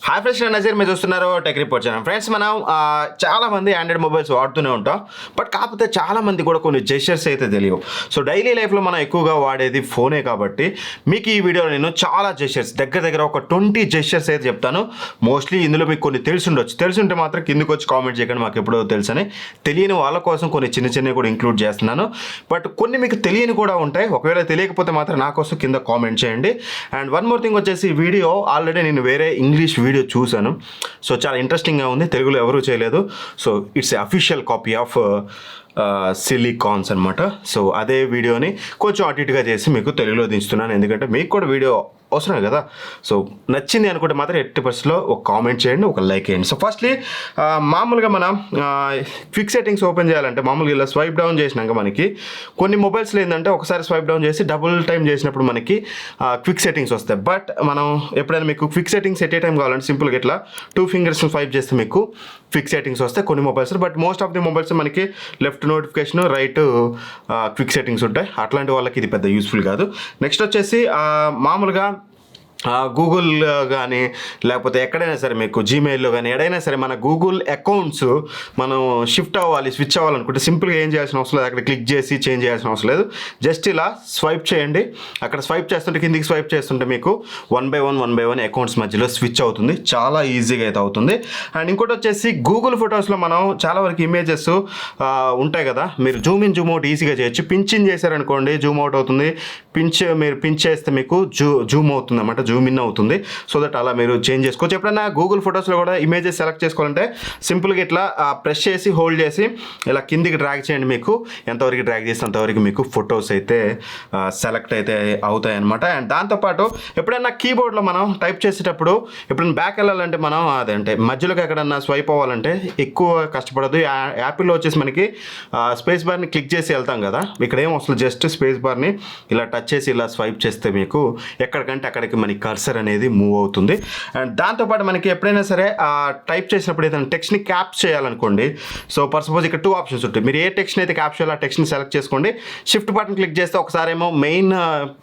Hi friends, నేను నజీర్. మీరు చూస్తున్నారు టెక్ రిపోర్ట్ ఛానల్. ఫ్రెండ్స్, మనం చాలామంది ఆండ్రాయిడ్ మొబైల్స్ వాడుతూనే ఉంటాం. బట్ కాకపోతే చాలామంది కూడా కొన్ని జెస్చర్స్ అయితే తెలియవు. సో డైలీ లైఫ్లో మనం ఎక్కువగా వాడేది ఫోనే కాబట్టి మీకు ఈ వీడియోలో నేను చాలా జెస్చర్స్, దగ్గర ఒక 20 జెస్చర్స్ అయితే చెప్తాను. మోస్ట్లీ ఇందులో మీకు కొన్ని తెలుసుంటే మాత్రం కిందకి వచ్చి కామెంట్ చేయకండి, మాకు ఎప్పుడో తెలుసని. తెలియని వాళ్ళ కోసం కొన్ని చిన్నవి కూడా ఇంక్లూడ్ చేస్తున్నాను. బట్ కొన్ని మీకు తెలియని కూడా ఉంటాయి. ఒకవేళ తెలియకపోతే మాత్రం నా కోసం కింద కామెంట్ చేయండి. అండ్ వన్ మోర్ థింగ్ వచ్చేసి, వీడియో ఆల్రెడీ నేను వేరే ఇంగ్లీష్ వీడియో చూశాను. సో చాలా ఇంట్రెస్టింగ్గా ఉంది, తెలుగులో ఎవరూ చేయలేదు. So it's a official copy of silicones అనమాట. సో అదే వీడియోని కొంచెం అటు ఇటుగా చేసి మీకు తెలుగులో దించుతున్నాను, ఎందుకంటే మీకు కూడా వీడియో అవసరమే కదా. సో నచ్చింది అనుకుంటే మాత్రం 80% ఒక కామెంట్ చేయండి, ఒక లైక్ చేయండి. సో ఫస్ట్లీ మామూలుగా మనం క్విక్ సెట్టింగ్స్ ఓపెన్ చేయాలంటే మామూలుగా ఇలా స్వైప్ డౌన్ చేసినాక మనకి కొన్ని మొబైల్స్లో ఏంటంటే ఒకసారి స్వైప్ డౌన్ చేసి డబుల్ టైం చేసినప్పుడు మనకి క్విక్ సెట్టింగ్స్ వస్తాయి. బట్ మనం ఎప్పుడైనా మీకు quick settings at a time కావాలంటే సింపుల్గా ఇట్లా 2 ఫింగర్స్ స్వైప్ చేస్తే మీకు క్విక్ సెట్టింగ్స్ వస్తాయి కొన్ని mobiles. But most of the mobiles మనకి left notification, right quick settings ఉంటాయి. అట్లాంటి వాళ్ళకి ఇది పెద్ద యూస్ఫుల్ కాదు. నెక్స్ట్ వచ్చేసి మామూలుగా గూగుల్ కానీ లేకపోతే ఎక్కడైనా సరే మీకు జీమెయిల్లో కానీ ఎక్కడైనా సరే మన గూగుల్ అకౌంట్స్ మనం షిఫ్ట్ అవ్వాలి, స్విచ్ అవ్వాలనుకుంటే సింపుల్గా ఏం చేయాల్సిన అవసరం లేదు. అక్కడ క్లిక్ చేసి చేంజ్ చేయాల్సిన అవసరం లేదు. జస్ట్ ఇలా స్వైప్ చేయండి. అక్కడ స్వైప్ చేస్తుంటే కిందికి స్వైప్ చేస్తుంటే మీకు 1 by 1 అకౌంట్స్ మధ్యలో స్విచ్ అవుతుంది. చాలా ఈజీగా అయితే అవుతుంది. అండ్ ఇంకోటి వచ్చేసి గూగుల్ ఫొటోస్లో మనం చాలా వరకు ఇమేజెస్ ఉంటాయి కదా, మీరు జూమ్ ఇన్ జూమ్ అవుట్ ఈజీగా చేయొచ్చు. పించ్ ఇన్ చేశారనుకోండి జూమ్ అవుట్ అవుతుంది, మీరు పించ్ చేస్తే మీకు జూమ్ అవుతుంది అన్నమాట, జూమ్ ఇన్ అవుతుంది. సో దట్ అలా మీరు చేంజ్ చేసుకోవచ్చు. ఎప్పుడైనా గూగుల్ ఫొటోస్లో కూడా ఇమేజెస్ సెలెక్ట్ చేసుకోవాలంటే సింపుల్గా ఇట్లా ప్రెస్ చేసి హోల్డ్ చేసి ఇలా కిందికి డ్రాగ్ చేయండి. మీకు ఎంతవరకు డ్రాగ్ చేస్తే అంతవరకు మీకు ఫొటోస్ అయితే సెలెక్ట్ అయితే అవుతాయి అనమాట. అండ్ దాంతోపాటు ఎప్పుడైనా కీబోర్డ్లో మనం టైప్ చేసేటప్పుడు ఎప్పుడైనా బ్యాక్ వెళ్ళాలంటే మనం అదంటే మధ్యలోకి ఎక్కడన్నా స్వైప్ అవ్వాలంటే ఎక్కువ కష్టపడదు. యాపిల్లో వచ్చేసి మనకి స్పేస్ బార్ని క్లిక్ చేసి వెళ్తాం కదా, ఇక్కడ ఏం అసలు జస్ట్ స్పేస్ బార్ని ఇలా టచ్ చేసి ఇలా స్వైప్ చేస్తే మీకు ఎక్కడికంటే అక్కడికి మనకి కర్సర్ అనేది మూవ్ అవుతుంది. అండ్ దాంతోపాటు మనకి ఎప్పుడైనా సరే టైప్ చేసినప్పుడు ఏదైనా టెక్స్ట్ని క్యాప్చర్ చేయాలనుకోండి. సో ఫర్ సపోజ్ ఇక్కడ 2 ఆప్షన్స్ ఉంటాయి. మీరు ఏ టెక్స్ట్ని అయితే క్యాప్చర్ చేయాలో ఆ టెక్స్ట్ని సెలెక్ట్ చేసుకోండి. షిఫ్ట్ బటన్ క్లిక్ చేస్తే ఒకసారి ఏమో మెయిన్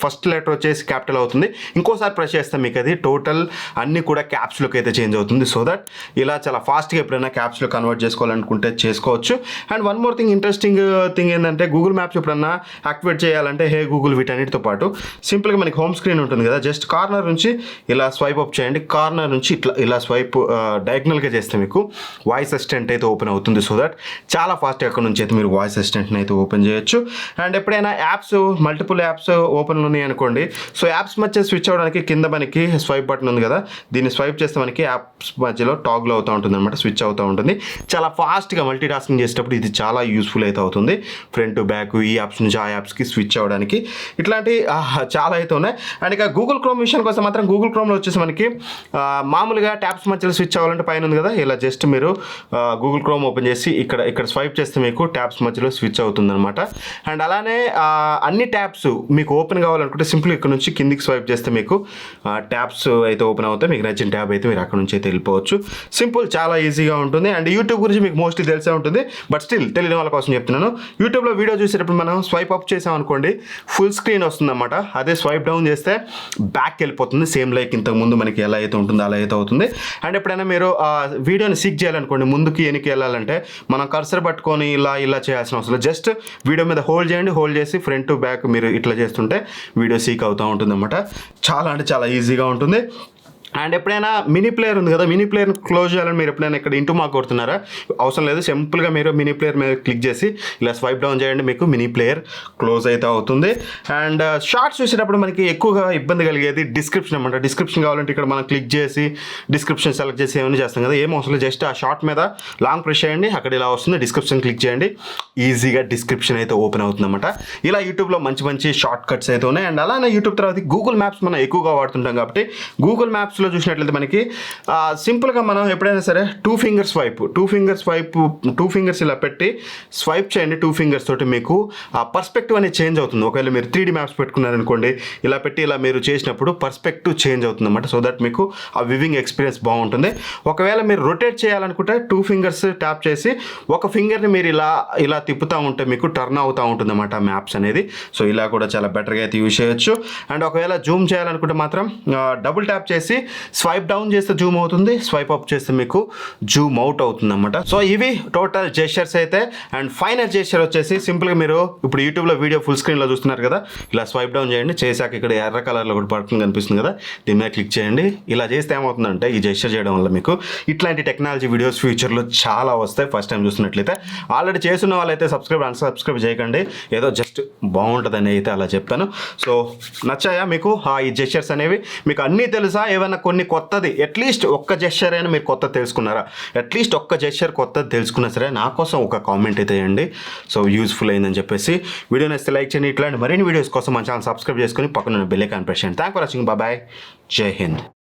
ఫస్ట్ లెటర్ వచ్చేసి క్యాపిటల్ అవుతుంది, ఇంకోసారి ప్రెస్ చేస్తే మీకు అది టోటల్ అన్నీ కూడా క్యాప్స్లోకి అయితే చేంజ్ అవుతుంది. సో దట్ ఇలా చాలా ఫాస్ట్గా ఎప్పుడైనా క్యాప్స్లో కన్వర్ట్ చేసుకోవాలనుకుంటే చేసుకోవచ్చు. And one more thing, interesting thing ఏంటంటే గూగుల్ మ్యాప్స్ ఎప్పుడన్నా యాక్టివేట్ చేయాలంటే హే గూగుల్ వీటన్నిటితో పాటు సింపుల్గా మనకి హోమ్ స్క్రీన్ ఉంటుంది కదా, జస్ట్ కార్నర్ నుంచి ఇలా స్వైప్ అప్ చేయండి. కార్నర్ నుంచి ఇలా స్వైప్ డయాగ్నల్గా చేస్తే మీకు వాయిస్ అసిస్టెంట్ అయితే ఓపెన్ అవుతుంది. సో దట్ చాలా ఫాస్ట్గా అక్కడ నుంచి అయితే మీరు వాయిస్ అసిస్టెంట్ని అయితే ఓపెన్ చేయొచ్చు. అండ్ ఎప్పుడైనా యాప్స్ మల్టిపుల్ యాప్స్ ఓపెన్లో ఉన్నాయి అనుకోండి, సో యాప్స్ మధ్య స్విచ్ అవ్వడానికి కింద మనకి స్వైప్ బటన్ ఉంది కదా, దీన్ని స్వైప్ చేస్తే మనకి యాప్స్ మధ్యలో టాగ్లో అవుతూ ఉంటుంది అనమాట, స్విచ్ అవుతూ ఉంటుంది. చాలా ఫాస్ట్గా మల్టీ టాస్కింగ్ చేసేటప్పుడు ఇది చాలా యూస్ఫుల్ అయితే అవుతుంది. ఫ్రంట్ టు బ్యాక్ ఈ యాప్స్ నుంచి ఆ యాప్స్కి స్విచ్ అవ్వడానికి ఇట్లాంటి చాలా అయితే ఉన్నాయి. అండ్ ఇక గూగుల్ క్రోమ్ విషయానికి వస్తే మాత్రం గూగుల్ క్రోమ్లో వచ్చేసి మనకి మామూలుగా ట్యాబ్స్ మధ్యలో స్విచ్ అవ్వాలంటే పైన ఉంది కదా, ఇలా జస్ట్ మీరు గూగుల్ క్రోమ్ ఓపెన్ చేసి ఇక్కడ స్వైప్ చేస్తే మీకు ట్యాబ్స్ మధ్యలో స్విచ్ అవుతుంది అనమాట. అండ్ అలానే అన్ని ట్యాబ్స్ మీకు ఓపెన్ కావాలనుకుంటే సింపుల్ ఇక్కడ నుంచి కిందికి స్వైప్ చేస్తే మీకు ట్యాబ్స్ అయితే ఓపెన్ అవుతాయి. మీకు నచ్చిన ట్యాబ్ అయితే మీరు అక్కడ నుంచి అయితే వెళ్ళిపోవచ్చు. సింపుల్, చాలా ఈజీగా ఉంటుంది. అండ్ యూట్యూబ్ గురించి మీకు మోస్ట్లీ తెలిసే ఉంటుంది, బట్ స్టిల్ తెలియని వాళ్ళ కోసం చెప్తున్నాను. యూట్యూబ్లో వీడియో చూసేటప్పుడు మనం స్వైప్ అప్ చేసాం అనుకోండి ఫుల్ స్క్రీన్ వస్తుంది అనమాట. అదే స్వైప్ డౌన్ చేస్తే బ్యాక్ వెళ్ళిపోతుంది. సేమ్ లైక్ ఇంతకు ముందు మనకి ఎలా అయితే ఉంటుందో అలా అయితే అవుతుంది. అండ్ ఎప్పుడైనా మీరు వీడియోని సీక్ చేయాలనుకోండి, ముందుకి వెనక్కి వెళ్ళాలంటే మనం కర్సర్ పట్టుకొని ఇలా చేయాల్సిన అవసరం లేదు. జస్ట్ వీడియో మీద హోల్డ్ చేయండి, హోల్డ్ చేసి ఫ్రంట్ టు బ్యాక్ మీరు ఇట్లా చేస్తుంటే వీడియో సీక్ అవుతూ ఉంటుంది అనమాట. చాలా అంటే చాలా ఈజీగా ఉంటుంది. అండ్ ఎప్పుడైనా మినీ ప్లేయర్ ఉంది కదా, మినీ ప్లేయర్ని క్లోజ్ చేయాలని మీరు ఎప్పుడైనా ఇక్కడ ఇంటూ మార్క్ కొడుతున్నారా, అవసరం లేదు. సింపుల్గా మీరు మినీ ప్లేయర్ మీద క్లిక్ చేసి ఇలా స్వైప్ డౌన్ చేయండి, మీకు మినీ ప్లేయర్ క్లోజ్ అయితే అవుతుంది. అండ్ షార్ట్స్ చూసేటప్పుడు మనకి ఎక్కువగా ఇబ్బంది కలిగేది డిస్క్రిప్షన్ అనమాట. డిస్క్రిప్షన్ కావాలంటే ఇక్కడ మనం క్లిక్ చేసి డిస్క్రిప్షన్ సెలెక్ట్ చేసి ఏమైనా చేస్తాం కదా, ఏం అవసరం లేదు. జస్ట్ ఆ షార్ట్ మీద లాంగ్ ప్రెస్ చేయండి, అక్కడ ఇలా వస్తుంది, డిస్క్రిప్షన్ క్లిక్ చేయండి, ఈజీగా డిస్క్రిప్షన్ అయితే ఓపెన్ అవుతుంది అనమాట. ఇలా యూట్యూబ్లో మంచి షార్ట్ కట్స్ అయితే ఉన్నాయి. అండ్ అలానే యూట్యూబ్ తర్వాత గూగుల్ మ్యాప్స్ మనం ఎక్కువగా వాడుతుంటాం కాబట్టి గూగుల్ మ్యాప్స్ చూసినట్లయితే మనకి సింపుల్గా మనం ఎప్పుడైనా సరే 2 ఫింగర్స్ ఇలా పెట్టి స్వైప్ చేయండి. 2 ఫింగర్స్ తోటి మీకు ఆ పర్స్పెక్టివ్ అనేది చేంజ్ అవుతుంది. ఒకవేళ మీరు 3D మ్యాప్స్ పెట్టుకున్నారనుకోండి, ఇలా పెట్టి ఇలా మీరు చేసినప్పుడు పర్స్పెక్టివ్ చేంజ్ అవుతుంది అనమాట. సో దట్ మీకు ఆ వివింగ్ ఎక్స్పీరియన్స్ బాగుంటుంది. ఒకవేళ మీరు రొటేట్ చేయాలనుకుంటే 2 ఫింగర్స్ ట్యాప్ చేసి ఒక ఫింగర్ని మీరు ఇలా తిప్పుతూ ఉంటే మీకు టర్న్ అవుతూ ఉంటుంది అన్నమాట మ్యాప్స్ అనేది. సో ఇలా కూడా చాలా బెటర్గా అయితే యూజ్ చేయొచ్చు. అండ్ ఒకవేళ జూమ్ చేయాలనుకుంటే మాత్రం డబుల్ ట్యాప్ చేసి స్వైప్ డౌన్ చేస్తే జూమ్ అవుతుంది, స్వైప్ అప్ చేస్తే మీకు జూమ్ అవుట్ అవుతుంది అనమాట. సో ఇవి టోటల్ జెస్చర్స్ అయితే. అండ్ ఫైనల్ జెస్చర్ వచ్చేసి సింపుల్గా మీరు ఇప్పుడు యూట్యూబ్లో వీడియో ఫుల్ స్క్రీన్లో చూస్తున్నారు కదా, ఇలా స్వైప్ డౌన్ చేయండి. చేశాక ఇక్కడ ఎర్ర కలర్లో ఒకటి బటన్ కనిపిస్తుంది కదా, దీని మీద క్లిక్ చేయండి. ఇలా చేస్తే ఏమవుతుందంటే ఈ జెస్చర్ చేయడం వల్ల మీకు ఇట్లాంటి టెక్నాలజీ వీడియోస్ ఫ్యూచర్లో చాలా వస్తాయి. ఫస్ట్ టైం చూస్తున్నట్లయితే ఆల్రెడీ చేస్తున్న వాళ్ళైతే అన్సబ్స్క్రైబ్ చేయకండి, ఏదో జస్ట్ బాగుంటుందని అయితే అలా చెప్పాను. సో నచ్చాయా మీకు ఈ జెస్చర్స్ అనేవి? మీకు అన్నీ తెలుసా? ఏమైనా కొన్ని కొత్తది అట్లీస్ట్ ఒక్క జెస్చర్ అయినా మీరు కొత్త తెలుసుకున్నారా? అట్లీస్ట్ ఒక్క జెస్చర్ కొత్తది తెలుసుకున్నా సరే నా కోసం ఒక కామెంట్ అయితే వేయండి. సో యూస్ఫుల్ అయిందని చెప్పేసి వీడియో నచ్చితే లైక్ చేయండి. ఇట్లాంటి మరిన్ని వీడియోస్ కోసం మన ఛానల్ సబ్స్క్రైబ్ చేసుకొని పక్కన బెల్ ఐకాన్ ప్రెస్ చేయండి. Thank for watching. బాయ్, జై హింద్.